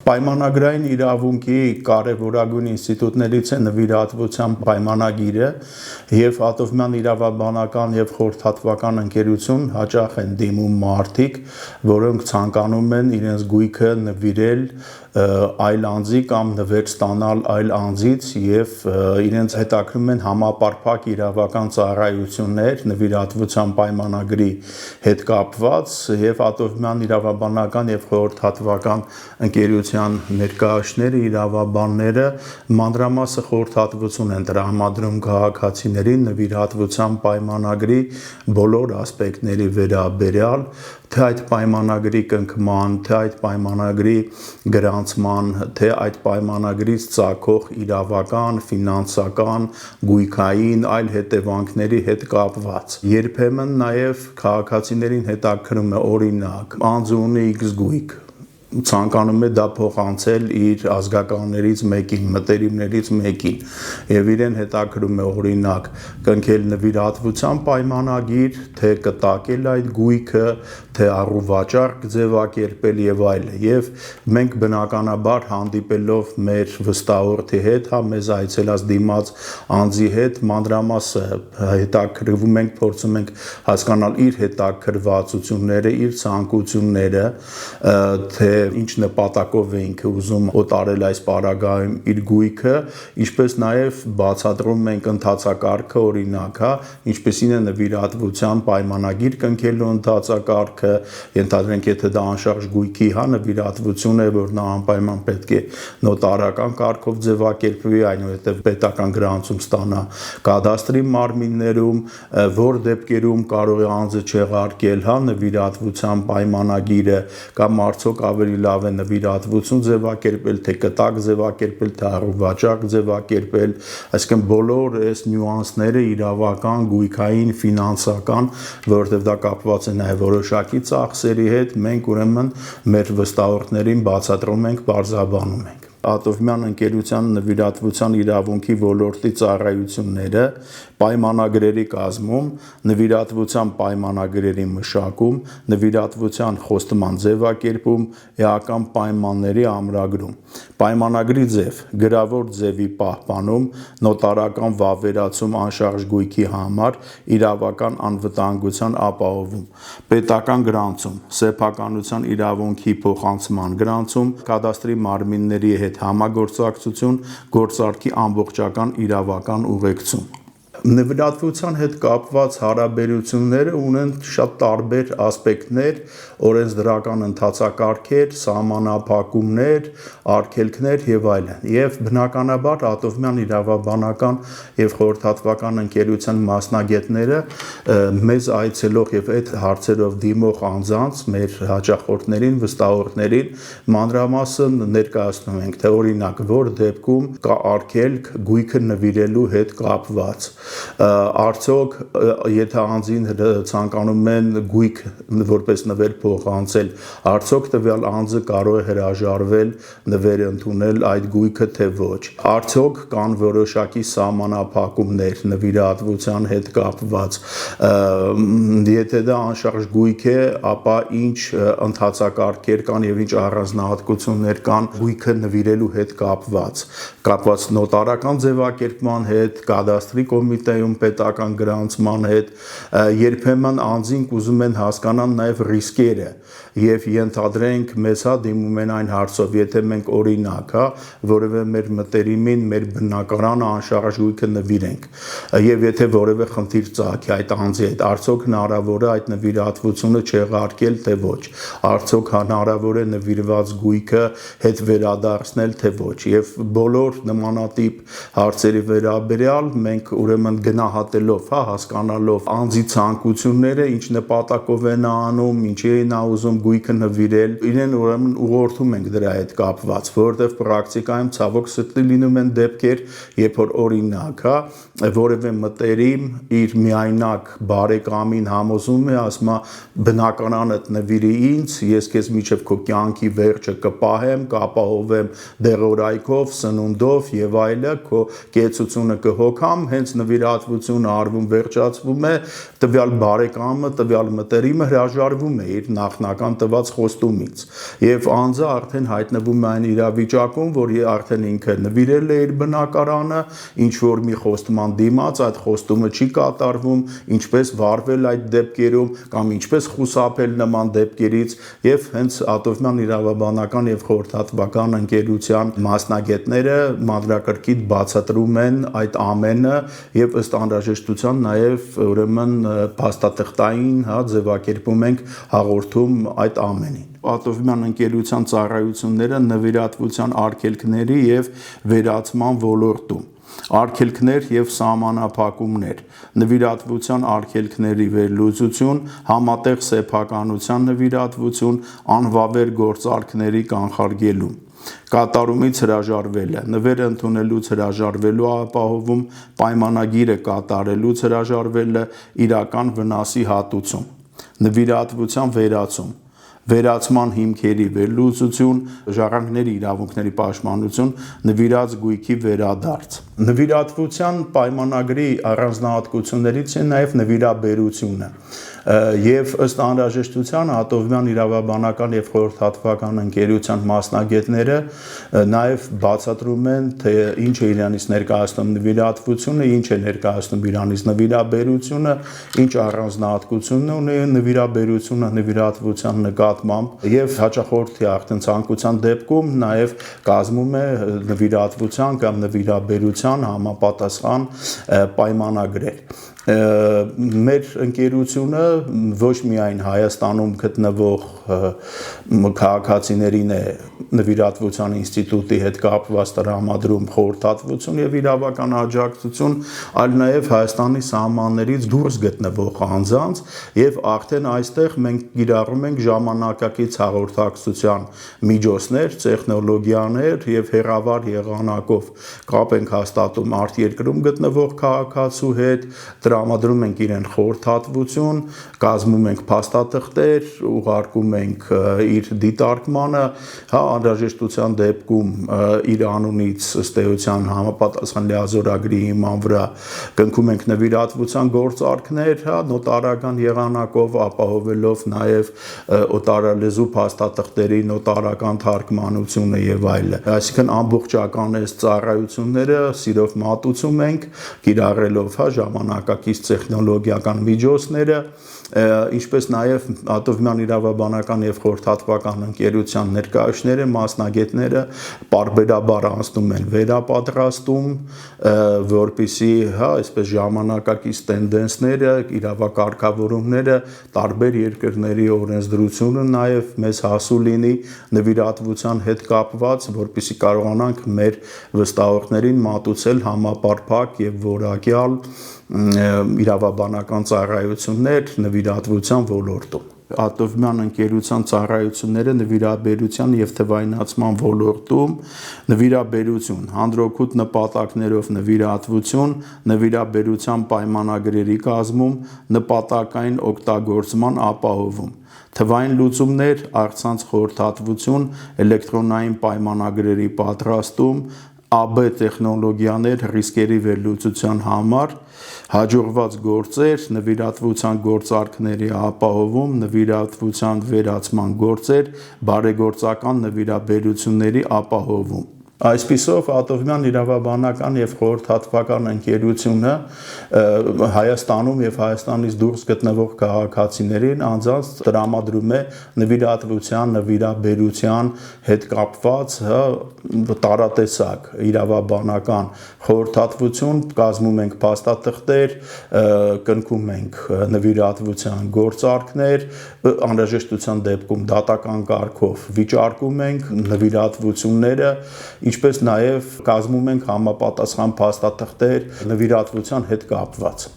Պայմանագրային իրավունքի կարևորագույն ինստիտուտներից է նվիրատվության պայմանագիրը եւ Ատովյան իրավաբանական եւ խորհրդատվական ընկերություն հաճախ են դիմում մարդիկ, որոնք ցանկանում են իրենց գույքը նվիրել այլ անձի կամ նվեր ստանալ այլ անձից եւ իրենց հետաքրում են համապարփակ իրավական ծառայություններ նվիրատվության պայմանագրի հետ կապված եւ Ատովյան իրավաբանական եւ խորհրդատվական ընկերության ներկայացուցիչները իրավաբանները մանրամասը խորհրդատվություն են տրամադրում քաղաքացիներին նվիրատվության պայմանագրի բոլոր ասպեկտների վերաբերյալ թե այդ պայմանագրի կնքման, թե այդ պայմանագրի գրանցման, թե այդ պայմանագրից ծագող իրավական, ֆինանսական, գույքային, այլ հետևանքների հետ կապված։ Երբեմն նաև քաղաքացիներին հետաքրում է օրինակ, անձը ունի X գույք, ցանկանում է դա փոխանցել իր ազգականներից մեկին, մտերիմներից մեկին եւ իրեն հետաքրում է օրինակ կնքել նվիրատվության պայմանագիր, թե կտակել այդ գույքը, թե առուվաճառք ձևակերպել եւ այլն եւ մենք բնականաբար հանդիպելով մեր վստահորդի հետ, հա մեզ այցելած դիմաց անձի հետ մանրամասը հետաքրվում ենք, փորձում ենք հասկանալ իր հետաքրվածությունները, իր ցանկությունները, թե ինչ նպատակով է ինքը ուզում օտարել այս պարագայում իր գույքը, ինչպես նաև բացատրում ենք ընթացակարգը, օրինակ, հա, ինչպեսին է նվիրատվության պայմանագիր կնքելու ընթացակարգը, ենթադրենք, եթե դա անշարժ գույքի, հա, նվիրատվություն է, որ նա անպայման պետք է նոտարական կարգով ձևակերպվի, այնուհետև պետական գրանցում ստանա կադաստրի մարմիններում, որ դեպքերում կարող է անձը չեղարկել, հա, նվիրատվության պայմանագիրը կամ արդյոք ավելի լավ է նվիրատվություն ձևակերպել, թե կտակ ձևակերպել, թե առուվաճառ ձևակերպել, այսինքն բոլոր այս նյուանսները իրավական, գույքային, ֆինանսական, որովհետև դա կապված է նաև որոշակի ծախսերի հետ, մենք ուրեմն մեր վստահորդներին բացատրում ենք, պարզաբանում ենք։ Ատովյան ընկերության նվիրատվության իրավունքի ոլորտի ծառայությունները պայմանագրերի կազմում, նվիրատվության պայմանագրերի մշակում, նվիրատվության խոստման ձևակերպում, էական պայմանների ամրագրում, պայմանագրի ձև, գրավոր ձևի պահպանում, նոտարական վավերացում անշարժ գույքի համար, իրավական անվտանգության ապահովում, պետական գրանցում, սեփականության իրավունքի փոխանցման գրանցում, կադաստրի մարմինների հետ համագործակցություն, գործարքի ամբողջական իրավական ուղեկցում։ Նվիրատվության հետ կապված հարաբերությունները ունեն շատ տարբեր ասպեկտներ, օրենսդրական ընթացակարգեր, սահմանափակումներ, արգելքներ եւ այլն։ Եվ բնականաբար Ատովյան իրավաբանական եւ խորհրդատվական ընկերության մասնագետները մեզ այցելող եւ այդ հարցերով դիմող անձանց, մեր հաճախորդներին, վստահորդներին մանրամասն ներկայացնում ենք, թե օրինակ որ դեպքում կա արգելք գույքը նվիրելու հետ կապված, արդյոք եթե անձին ցանկանում են գույք որպես նվեր փոխանցել, արդյոք տվյալ անձը կարող է հրաժարվել նվեր ընդունել այդ գույքը թե ոչ, արդյոք կան որոշակի սահմանափակումներ նվիրատվության հետ կապված, եթե դա անշարժ գույք է, ապա ինչ ընթացակարգեր կան եւ ինչ առանձնահատկություններ կան գույքը նվիրելու հետ կապված նոտարական ձևակերպման հետ, կադաստրի կոմիտեում պետական գրանցման հետ, երբեմն անձինք ուզում են հասկանալ նաև ռիսկերը եւ ենթադրենք մեզ հա դիմում են այն հարցով, եթե մենք օրինակ, հա, որևէ մեր մտերիմին մեր բնակարանը անշարժ գույքը նվիրենք եւ եթե որևէ խնդիր ծագի այդ անձի հետ, արդյոք հնարավոր է այդ նվիրատվությունը չեղարկել թե ոչ, արդյոք հնարավոր է նվիրված գույքը հետ վերադարձնել թե ոչ եւ բոլոր նմանատիպ հարցերի վերաբերյալ մենք ուրեմն գնահատելով, հա, հասկանալով անձի ցանկությունները, ինչ նպատակով է նա անում, ինչի է նա ուզում գույքը նվիրել, իրեն ուրեմն ուղղորդում ենք դրա հետ կապված, որովհետև պրակտիկայում ցավոք սրտի լինում են դեպքեր, երբ որ օրինակ, հա, որևէ մտերիմ իր միայնակ բարեկամին համոզում է, ասում է բնականանդ նվիրի ինձ, ես քեզ միջև քո կյանքի վերջը կպահեմ, կապահովեմ դեղորայքով, սնունդով եւ այլը, քո կեցությունը կհոգամ, հենց նվիր նվիրատվությունը արվում վերջացվում է, տվյալ բարեկամը, տվյալ մտերիմը հրաժարվում է իր նախնական տված խոստումից եւ անձը արդեն հայտնվում է այն իրավիճակում, որ արդեն ինքը նվիրել է իր բնակարանը, ինչ որ մի խոստման դիմաց այդ խոստումը չի կատարվում, ինչպես վարվել այդ դեպքերում կամ ինչպես խուսափել նման դեպքերից եւ հենց Ատովյան իրավաբանական եւ խորհրդատվական ընկերության մասնագետները մանրակրկիտ բացատրում են այդ ամենը եւ ըստ անհրաժեշտության նաեւ ուրեմն փաստաթղթային ձևակերպում ենք հաղորդում այդ ամենին։ Ատովյան ընկերության ծառայությունները նվիրատվության արգելքների եւ վերացման ոլորտում արգելքներ եւ սահմանափակումներ, նվիրատվության արգելքների վերլուծություն, համատեղ սեփականության նվիրատվություն, անվավեր գործարքների կանխարգելում, կատարումից հրաժարվելը, նվերը ընդունելուց հրաժարվելու ապահովում, պայմանագիրը կատարելուց հրաժարվելը, իրական վնասի հատուցում, նվիրատվության վերացում, վերացման հիմքերի վերլուծություն, ժառանգների իրավունքների պաշտպանություն, նվիրած գույքի վերադարձ։ Նվիրատվության պայմանագրի առանձնահատկություններից է նաև նվիրաբերությունը եւ ըստ անհրաժեշտության Ատովյան իրավաբանական եւ խորհրդատվական ընկերության մասնագետները նաեւ բացատրում են, թե ինչ է իրանից ներկայացնում նվիրատվությունը, ինչ է ներկայացնում իրանից նվիրաբերությունը, ինչ առանձնահատկությունն ունի նվիրաբերությունը նվիրատվության նկատմամբ եւ հաճախորդի արդեն ցանկության դեպքում նաեւ կազմում է նվիրատվության կամ նվիրաբերության համապատասխան պայմանագրեր։ Մեր ընկերությունը ոչ միայն Հայաստանում գտնվող քաղաքացիներին է նվիրատվության ինստիտուտի հետ կապված տրամադրում խորհրդատվություն եւ իրավական աջակցություն, այլ նաեւ Հայաստանի սահմաններից դուրս գտնվող անձանց եւ արդեն այստեղ մենք կիրառում ենք ժամանակակից հաղորդակցության միջոցներ, տեխնոլոգիաներ եւ հեռավար եղանակով կապ ենք հաստատում արտերկրում գտնվող քաղաքացու հետ, տրամադրում ենք իրեն խորհրդատվություն, կազմում ենք փաստաթղթեր, ուղարկում ենք իր դիտարկմանը, անհրաժեշտության դեպքում իր անունից ըստ էության համապատասխան լիազորագրի հիման վրա կնքում ենք նվիրատվության գործարքներ, նոտարական եղանակով ապահովելով նաև օտարալեզու փաստաթղթերի նոտարական թարգմանությունը եւ այլն։ Այսինքն ամբողջական այս ծառայությունները սիրով մատուցում ենք, կիրառելով ժամանակակից տեխնոլոգիական միջոցները, ինչպես նաև Ատովյան իրավաբանական եւ խորհրդատվական ընկերության ներկայացուցիչները, մասնագետները պարբերաբար անցնում են վերապատրաստում, որպեսզի այսպես ժամանակակից տենդենսները, իրավակարգավորումները, տարբեր երկրների օրենսդրությունը նաև մեզ հասու լինի նվիրատվության հետ կապված, որպեսզի կարողանանք մեր վստահողներին մատուցել համապարփակ եւ որակյալ իրավաբանական ծառայություններ նվիրատվության ոլորտում։ Ատովյան ընկերության ծառայությունները նվիրաբերության եւ թվայնացման ոլորտում նվիրաբերություն, հանրօգուտ նպատակներով նվիրատվություն, նվիրաբերության պայմանագրերի կազմում, նպատակային օգտագործման ապահովում, թվային լուծումներ, առցանց խորհրդատվություն, էլեկտրոնային պայմանագրերի պատրաստում, ԱԲ տեխնոլոգիաներ ռիսկերի վերլուծության համար, հաջողված գործեր, նվիրատվության գործարքների ապահովում, նվիրատվության վերացման գործեր, բարեգործական նվիրաբերությունների ապահովում։ Այսպիսով Ատովյան իրավաբանական եւ խորհրդատվական ընկերությունը Հայաստանում եւ Հայաստանից դուրս գտնվող քաղաքացիներին անձանց տրամադրում է նվիրատվության, նվիրաբերության հետ կապված տարատեսակ իրավաբանական խորհրդատվություն, կազմում ենք փաստաթղթեր, կնքում ենք նվիրատվության գործարքներ, անհրաժեշտության դեպքում դատական կարգով վիճարկում ենք նվիրատվությունները, ինչպես նաև կազմում ենք համապատասխան փաստաթղթեր նվիրատվության հետ կապված։